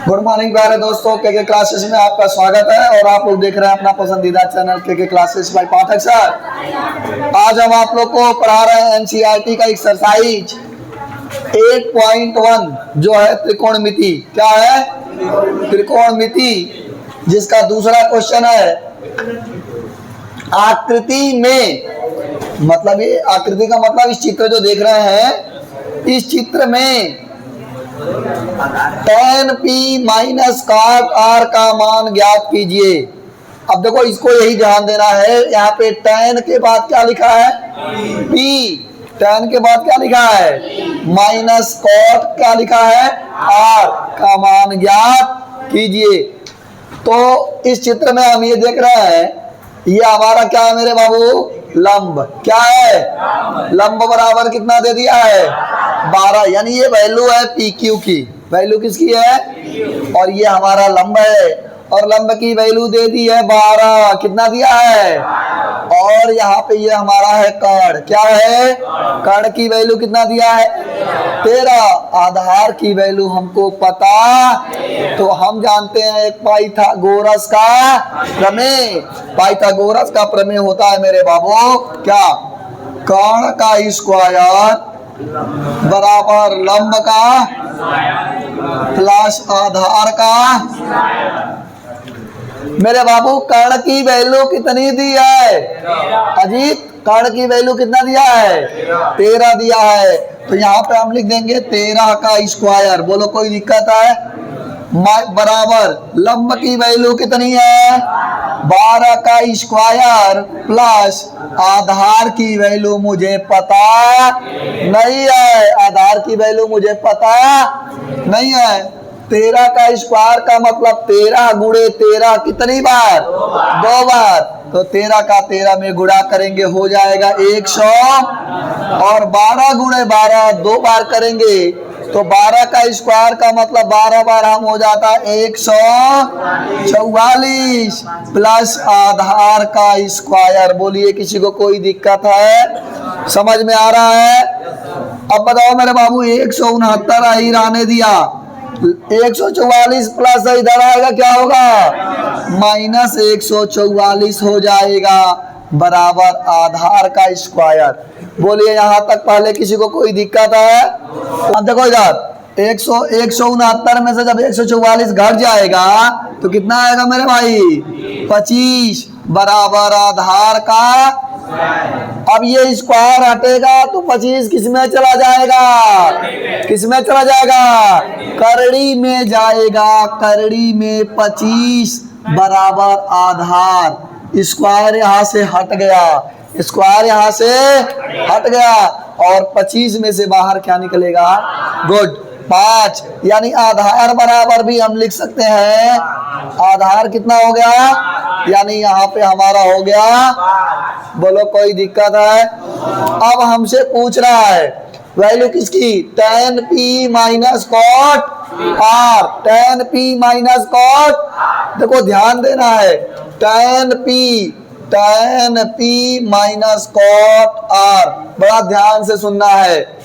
Good morning प्यारे दोस्तों, के क्लासेस में आपका स्वागत है और आप लोग देख रहे हैं अपना पसंदीदा चैनल के क्लासेस बाय पाठक सर। आज हम आप लोग को पढ़ा रहे हैं एनसीईआरटी का एक्सरसाइज 8.1 जो है त्रिकोणमिति। क्या है? त्रिकोणमिति, जिसका दूसरा क्वेश्चन है आकृति में, मतलब ये आकृति का मतलब इस चित्र जो देख रहे हैं, इस चित्र में tan p minus cot r का मान ज्ञात कीजिए। अब देखो इसको यही ध्यान देना है, यहाँ पे tan के बाद क्या लिखा है? p। tan के बाद क्या लिखा है? माइनस cot क्या लिखा है? r का मान ज्ञात कीजिए। तो इस चित्र में हम ये देख रहे हैं, ये हमारा क्या है मेरे बाबू? लंब। क्या है? लंब बराबर कितना दे दिया है? 12। यानी ये वैल्यू है पी क्यू की। वैल्यू किसकी है? और ये हमारा लंब है और लंब की वैल्यू दे दी है 12। कितना दिया है? और यहाँ पे ये हमारा है कर्ण। क्या है? कर्ण की वैल्यू कितना दिया है? 13। आधार की वैल्यू हमको पता, तो हम जानते हैं एक पाइथागोरस का प्रमेय। पाइथागोरस का प्रमेय होता है मेरे बाबू क्या? कर्ण का स्क्वायर बराबर लंब का प्लस आधार का। मेरे बाबू कर्ण की वैल्यू कितनी दी है? अजीत, कर्ण की वैल्यू कितना दिया है? 13 दिया है। तो यहाँ पे हम लिख देंगे 13 का स्क्वायर। बोलो कोई दिक्कत है? बराबर लंब की वैल्यू कितनी है? 12 का स्क्वायर प्लस आधार की वैल्यू मुझे पता नहीं है। आधार की वैल्यू मुझे पता नहीं है। 13 का स्क्वायर का मतलब 13 गुणे 13 कितनी बार? 2 बार। तो 13 का 13 में गुणा करेंगे हो जाएगा 100 और 12 गुणे 12 2 बार करेंगे तो 12 का स्क्वायर का मतलब 12 बार हम हो जाता है 144 प्लस आधार का स्क्वायर। बोलिए किसी को कोई दिक्कत है? समझ में आ रहा है? अब बताओ मेरे बाबू 169 ही रहने दिया, 144 प्लस इधर आएगा क्या होगा? माइनस 144 हो जाएगा बराबर आधार का स्क्वायर। बोलिए यहाँ तक पहले किसी को कोई दिक्कत है? अब देखो इधर 169 में से जब 144 घट जाएगा तो कितना आएगा मेरे भाई? 25 बराबर आधार का। अब ये स्क्वायर हटेगा तो 25 किस में चला जाएगा? किस में चला जाएगा? करड़ी में जाएगा। करड़ी में 25 बराबर आधार। स्क्वायर यहाँ से हट गया, स्क्वायर यहाँ से हट गया और 25 में से बाहर क्या निकलेगा? गुड 5। यानी आधार बराबर भी हम लिख सकते हैं। आधार कितना हो गया? यानी यहाँ पे हमारा हो गया। बोलो कोई दिक्कत है? अब हमसे पूछ रहा है वैल्यू किसकी? tan p minus cot r। tan p minus cot, देखो ध्यान देना है, tan p minus cot r। बड़ा ध्यान से सुनना है।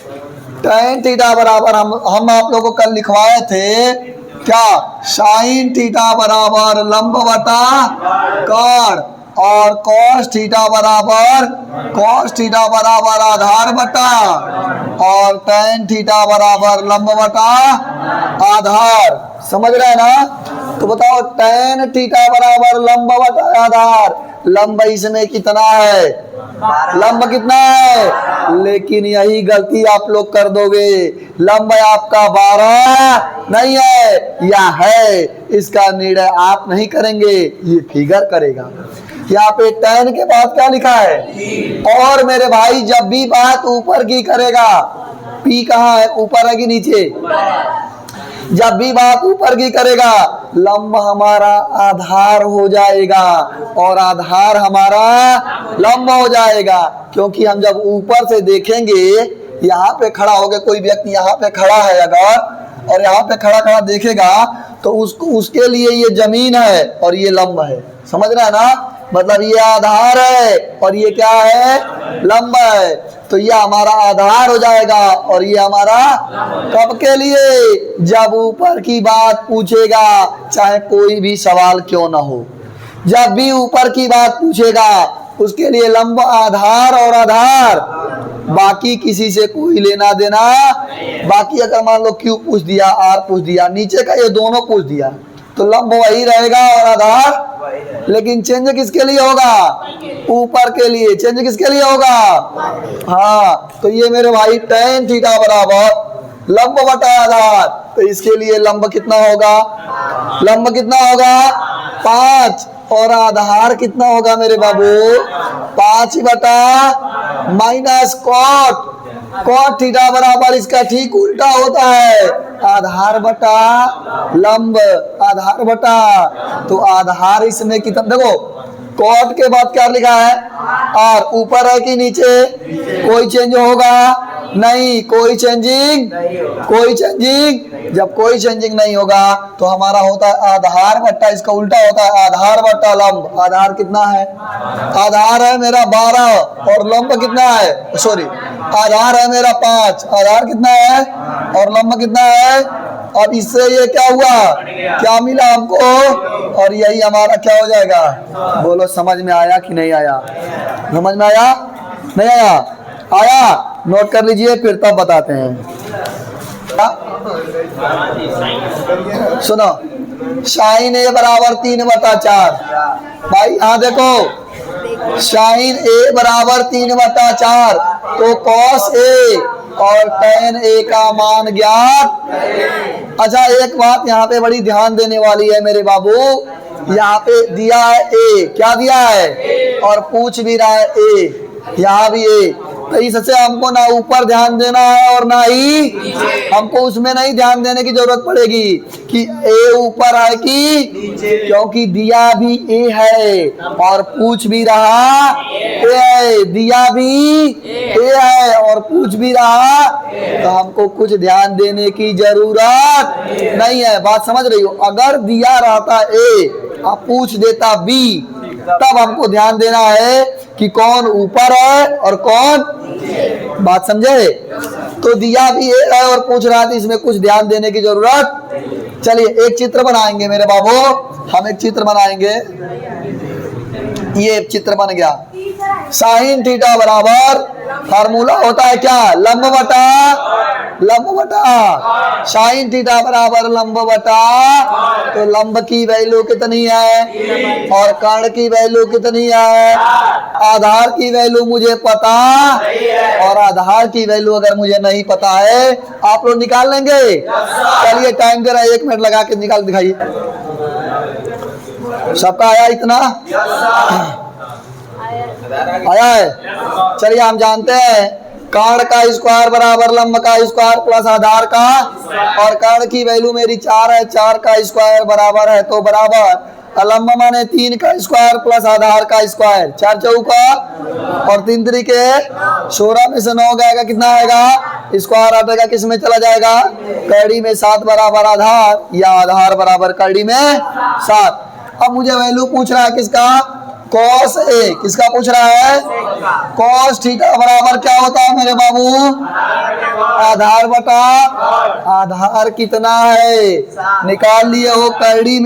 tan थीटा बराबर हम आप लोगों को कल लिखवाए थे क्या? sin थीटा बराबर लंब बटा कर्ण और cos थीटा बराबर आधार बटा और tan थीटा बराबर लंब बटा आधार। समझ रहे हैं ना? तो बताओ tan थीटा बराबर लंब बटा आधार। लंब इसमें कितना है? लंब कितना है? लेकिन यही गलती आप लोग कर दोगे। लंब आपका 12 नहीं है, या है, इसका निर्णय आप नहीं करेंगे, ये फिगर करेगा। यहाँ पे tan के बाद क्या लिखा है? और मेरे भाई जब भी बात ऊपर की करेगा, p कहाँ है? ऊपर है कि नीचे? जब भी बात ऊपर की करेगा लंब हमारा आधार हो जाएगा और आधार हमारा लंब हो जाएगा। क्योंकि हम जब ऊपर से देखेंगे, यहाँ पे खड़ा हो गया कोई व्यक्ति, यहाँ पे खड़ा है अगर, और यहाँ पे खड़ा खड़ा देखेगा तो उसके लिए ये जमीन है और ये लंब है। समझ रहा है ना? मतलब ये आधार है और ये क्या है, लंब है। तो ये हमारा आधार हो जाएगा और ये हमारा कब के लिए, जब ऊपर की बात पूछेगा, चाहे कोई भी सवाल क्यों ना हो। जब भी ऊपर की बात पूछेगा उसके लिए लंब, आधार और आधार, बाकी किसी से कोई लेना देना। बाकी अगर मान लो क्यू पूछ दिया, आर पूछ दिया, नीचे का ये दोनों पूछ दिया, तो लंब वही रहेगा और आधार, लेकिन चेंज किसके लिए होगा, ऊपर के लिए। चेंज किसके लिए होगा, हाँ। तो ये मेरे भाई tan थीटा बराबर लंब बटा आधार, तो इसके लिए लंब कितना होगा, लंब कितना होगा 5, और आधार कितना होगा मेरे बाबू 5 बटा माइनस कॉट। कॉट थीटा बराबर इसका ठीक उल्टा होता है, आधार बटा लंब, आधार बटा। तो आधार इसमें कितना, देखो कॉट के बाद क्या लिखा है, आर, ऊपर है कि नीचे, कोई चेंज होगा नहीं, कोई चेंजिंग, कोई चेंजिंग। जब कोई चेंजिंग नहीं होगा तो हमारा होता है आधार बट्टा, इसका उल्टा होता है आधार बट्टा लंब। आधार कितना है, आधार है मेरा 12 और लंब कितना है, सॉरी आधार है मेरा 5, आधार कितना है और लंब कितना है। अब इससे ये क्या हुआ, क्या मिला हमको, और यही हमारा क्या हो जाएगा। बोलो समझ में आया कि नहीं आया, समझ में आया नहीं आया, आया, नोट कर लीजिए फिर तब बताते हैं। सुनो, साइन ए बराबर 3/4। भाई यहाँ देखो, साइन ए बराबर 3/4, तो कॉस ए और tan ए का मान ज्ञात। अच्छा एक बात यहाँ पे बड़ी ध्यान देने वाली है मेरे बाबू, यहाँ पे दिया है ए, क्या दिया है, और पूछ भी रहा है ए, यहाँ भी ए। तो इससे हमको ना ऊपर ध्यान देना है और ना ही हमको उसमें नहीं ध्यान देने की जरूरत पड़ेगी कि ए ऊपर है कि, क्योंकि दिया भी ए है और पूछ भी रहा ए है, दिया भी ए है और पूछ भी रहा, तो हमको कुछ ध्यान देने की जरूरत नहीं है। बात समझ रही हो, अगर दिया रहता ए और पूछ देता बी, तब हमको ध्यान देना है कि कौन ऊपर है और कौन, बात समझे। तो दिया भी ए है और पूछ रहा था, इसमें कुछ ध्यान देने की जरूरत। चलिए एक चित्र बनाएंगे मेरे बाबू, हम एक चित्र बनाएंगे। ये चित्र बन गया, साइन थीटा बराबर फार्मूला होता है क्या, लंब बटा साइन थीटा बराबर लंब बटा। तो लंब की वैल्यू कितनी है और कर्ण की वैल्यू कितनी है, आधार की वैल्यू मुझे पता और आधार की वैल्यू अगर मुझे नहीं पता है, आप लोग निकाल लेंगे। चलिए टाइम दे रहा है, 1 मिनट लगा के निकाल दिखाइए। सबका आया इतना, आया है। चलिए हम जानते हैं कर्ण का स्क्वायर बराबर लंब का स्क्वायर प्लस आधार का, और कर्ण की वैल्यू मेरी 4 है, 4 का स्क्वायर बराबर है, तो बराबर लंब माने 3 का स्क्वायर प्लस आधार का स्क्वायर, 4 चौका और 3 त्रिके 16 में से 9 गएगा, कितना आएगा, स्क्वायर हटेगा, किस में चला जाएगा, कड़ी में 7 बराबर आधार, या आधार बराबर कड़ी में 7। अब मुझे वैल्यू पूछ रहा है किसका, कॉस ए, किसका पूछ रहा है, कॉस थीटा बराबर क्या होता है मेरे बाबू, आधार बटा आधार कितना है, निकाल लिए हो, करड़ी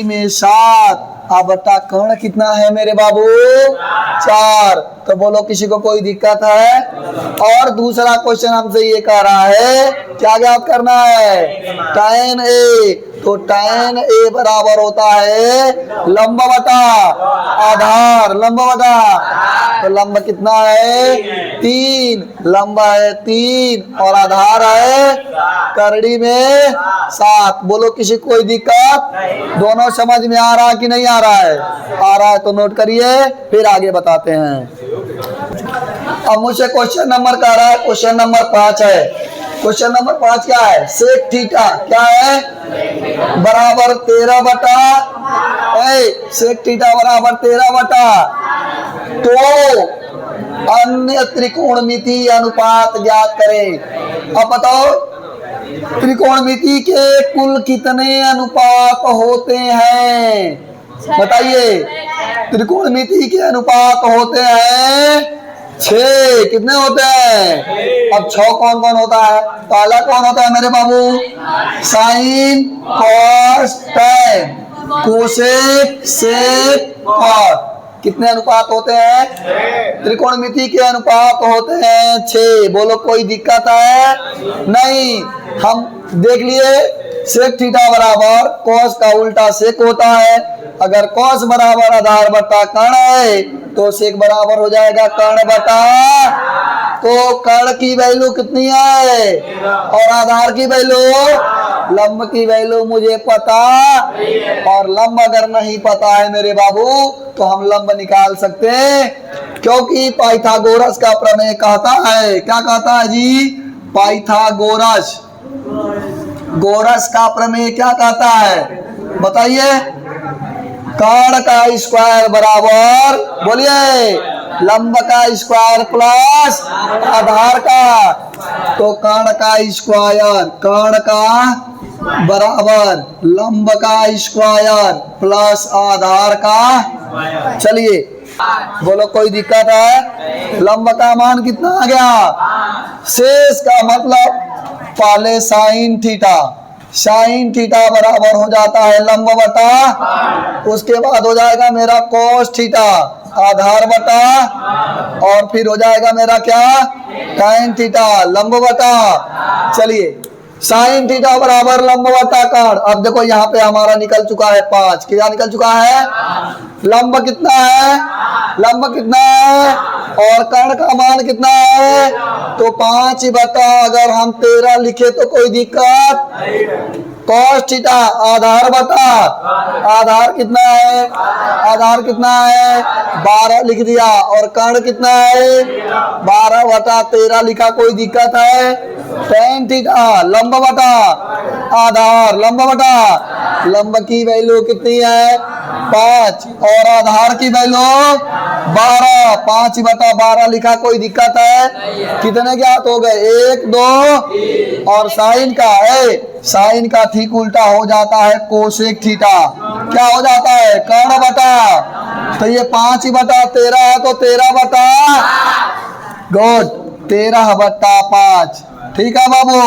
में 7, अब बटा कर्ण कितना है मेरे बाबू 4। तो बोलो किसी को कोई दिक्कत है। और दूसरा क्वेश्चन हमसे ये कह रहा है, क्या ज्ञात करना है, tan ए, तो tan ए बराबर होता है लंब बटा आधार, लंब बटा, तो लंब कितना है 3, लंब है 3 और आधार है करड़ी में 7। बोलो किसी को कोई दिक्कत, दोनों समझ में आ रहा कि नहीं आ रहा है, आ रहा है तो नोट करिए, फिर आगे बताते हैं। अब मुझसे क्वेश्चन नंबर कह रहा है, क्वेश्चन नंबर 5 है। क्वेश्चन नंबर 5 क्या है, सेक थीटा क्या है बराबर 13 बटा, सेक थीटा बराबर 13 बटा, तो अन्य त्रिकोणमिति अनुपात ज्ञात करें। अब बताओ त्रिकोणमिति के कुल कितने अनुपात होते हैं, बताइए। त्रिकोणमिति के अनुपात होते हैं 6। कितने होते हैं? अब 6 कौन कौन होता है? पहला कौन होता है मेरे बाबू? साइन, कॉस, टैन, कोसेक, सेक, कॉट। कितने अनुपात होते हैं? त्रिकोणमिति के अनुपात होते हैं 6। बोलो कोई दिक्कत है? नहीं। हम देख लिए सेक थीटा बराबर कॉस का उल्टा सेक होता है। अगर कॉस बराबर आधार बटा कर्ण है तो सेक बराबर हो जाएगा कर्ण बटा। तो कर्ण की वैल्यू कितनी है और आधार की वैल्यू? लंब की वैल्यू मुझे पता, और लंब अगर नहीं पता है मेरे बाबू तो हम लंब निकाल सकते हैं, क्योंकि पाइथागोरस का प्रमेय कहता है। क्या कहता है जी? पाइथागोरस गोरस का प्रमेय क्या कहता है? बताइए। कर्ण का स्क्वायर बराबर, बोलिए, लंब का स्क्वायर प्लस आधार का। तो कर्ण का स्क्वायर, कर्ण का बराबर लंब का स्क्वायर प्लस आधार का। चलिए बोलो कोई दिक्कत है? लंब का मान कितना आ गया? शेष का मतलब पहले साइन थीटा, साइन थीटा बराबर हो जाता है लंब बटा, उसके बाद हो जाएगा मेरा कोस थीटा आधार बटा, और फिर हो जाएगा मेरा क्या? टैन थीटा लंब बटा। चलिए साइन थीटा बराबर लंब बटा कर्ण। अब देखो यहाँ पे हमारा निकल चुका है 5। क्या निकल चुका है? लंब कितना है? लंब कितना है और कर्ण का मान कितना है? तो 5 बटा अगर हम 13 लिखे तो कोई दिक्कत? कॉस थीटा आधार बटा, आधार कितना है? आधार कितना है? 12 लिख दिया, और कर्ण कितना है? 12 बटा 13 लिखा, कोई दिक्कत है? टैन थीटा लंब बटा आधार, लंब बटा लंब की वैल्यू कितनी है? 5, और आधार की वैल्यू 12। 5 बटा 12 लिखा, कोई दिक्कत है? कितने ज्ञात हो गए? 1 2, और साइन का है, साइन का ठीक उल्टा हो जाता है कोसेक थीटा। क्या हो जाता है? कर्ण बटा। तो ये 5 बटा 13 है, तो 13 बटा गुड 13 बटा 5। ठीक है बाबू।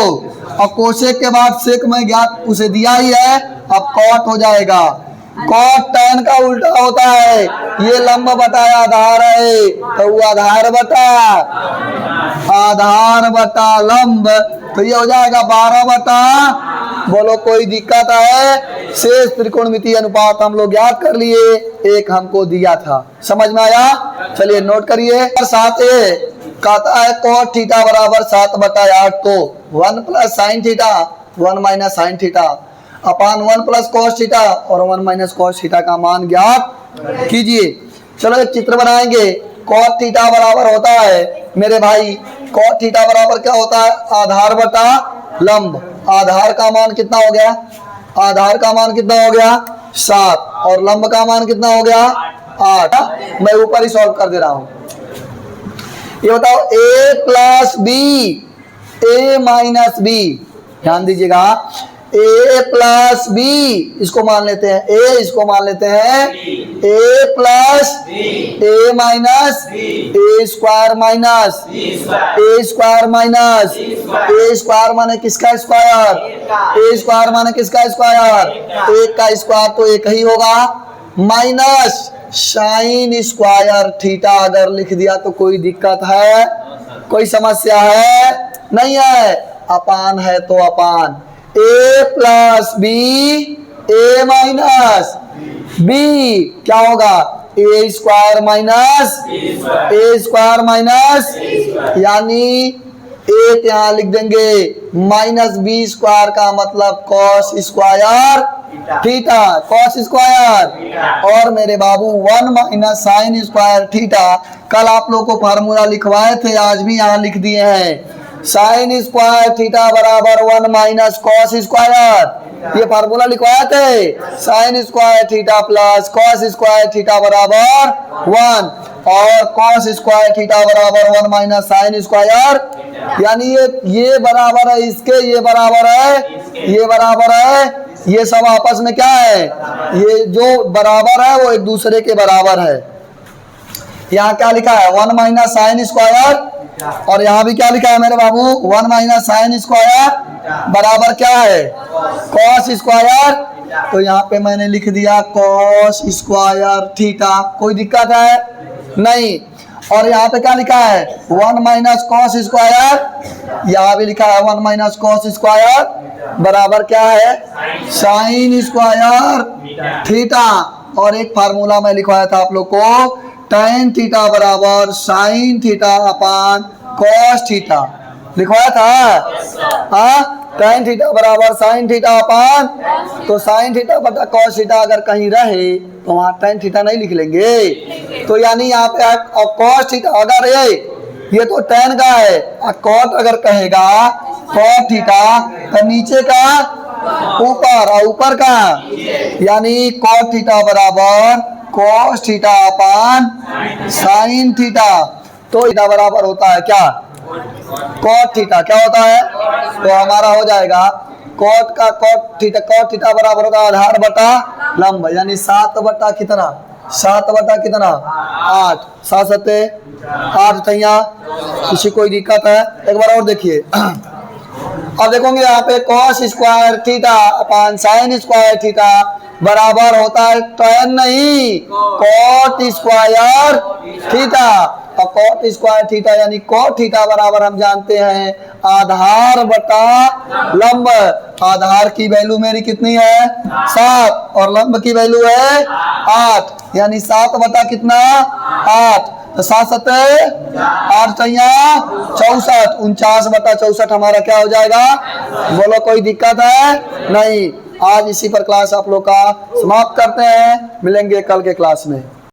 और कोसेक के बाद सेक में ज्ञात उसे दिया ही है, अब कॉट हो जाएगा। कॉट टैन का उल्टा होता है, ये लंब बटा आधार है, तो वो आधार बटा लंब, तो ये हो जाएगा 12 बटा। बोलो कोई दिक्कत है? शेष त्रिकोणमिति अनुपात हम लोग याद कर लिए, एक हमको दिया था, समझ में आया? चलिए नोट करिए। साथ कहता है कॉट थीटा बराबर 7 बटा 8 को 1 plus sine theta 1 minus sine theta upon 1 plus cos theta और 1 माइनस कॉस थीटा का मान ज्ञात कीजिए। चलो एक चित्र बनाएंगे। कॉट थीटा बराबर होता है मेरे भाई, कॉट थीटा बराबर क्या होता है? आधार बटा लंब। आधार का मान कितना हो गया? आधार का मान कितना हो गया? 7, और लंब का मान कितना हो गया? 8। मैं ऊपर ही सॉल्व कर दे रहा हूं। ये बताओ a plus b, a minus b, ध्यान दीजिएगा, a प्लस बी इसको मान लेते हैं a, इसको मान लेते हैं a plus a minus a square minus a square minus a square माने किसका स्क्वायर? a स्क्वायर माने किसका स्क्वायर? एक का स्क्वायर तो एक ही होगा, माइनस साइन स्क्वायर थीटा अगर लिख दिया तो कोई दिक्कत है? कोई समस्या है? नहीं है। अपान है तो अपान a plus b a minus b क्या होगा? a square minus a square minus, यानी एक यहाँ लिख देंगे माइनस बी स्क्वायर का मतलब cos square theta, cos square, और मेरे बाबू 1 माइनस साइन स्क्वायर थीटा। कल आप लोग को फार्मूला लिखवाए थे, आज भी यहाँ लिख दिए हैं। साइन स्क्वायर थीटा बराबर 1 माइनस कॉस स्क्वायर, ये फार्मूला लिखवाए थे। Sine square theta plus cos square theta बराबर 1, और कॉस स्क्वायर थीटा बराबर 1 माइनस साइन स्क्वायर, यानी ये बराबर है इसके, ये बराबर है, ये बराबर है ये सब आपस में क्या है, ये जो बराबर है वो एक दूसरे के बराबर है। यहाँ क्या लिखा है 1 माइनस साइन स्क्वायर, और यहाँ भी क्या लिखा है मेरे बाबू 1 माइनस साइन स्क्वायर बराबर क्या है कॉस स्क्वायर। तो यहाँ पे मैंने लिख दिया कॉस स्क्वायर थीटा, कोई दिक्कत है नहीं। और यहाँ पे क्या लिखा है 1 माइनस कॉस स्क्वायर, यहाँ भी लिखा है 1 माइनस कॉस स्क्वायर बराबर क्या है साइन स्क्वायर थीटा। और एक फार्मूला मैं लिखवाया था आप लोग को, tan थीटा बराबर sine theta upon cos theta, लिखवाया था हाँ। tan थीटा बराबर साइन थीटा अपान, तो साइन थीटा बटा कॉस थीटा अगर कहीं रहे तो वहाँ tan थीटा नहीं लिख लेंगे। तो यानी यहाँ पे कॉस थीटा अगर ये तो tan का है, कॉट अगर कहेगा कॉट थीटा तो नीचे का ऊपर और ऊपर का, यानी कॉट थीटा बराबर cos theta upon sine theta. तो थीटा बराबर होता है क्या कॉट थीटा, क्या होता है तो हमारा हो जाएगा कॉट का कॉट थीटा बराबर होता है आधार बटा लंब, यानी 7 बटा कितना 7 बटा कितना 8, 7 सत्ते 8 तैया। किसी कोई दिक्कत है एक बार और देखिए। अब देखोगे यहाँ पे cos square theta upon sine square theta बराबर होता है tan नहीं कॉट स्क्वायर थीटा। और कॉट स्क्वायर थीटा यानी कॉट थीटा बराबर हम जानते हैं आधार बटा लंब। आधार की वैल्यू मेरी कितनी है 7 और लंब की वैल्यू है 8, यानी 7 बटा कितना 8, तो 7 सत्ते 8 तैया 64, 49 बटा 64 हमारा क्या हो जाएगा। बोलो कोई दिक्कत है नहीं। आज इसी पर क्लास आप लोग का समाप्त करते हैं, मिलेंगे कल के क्लास में।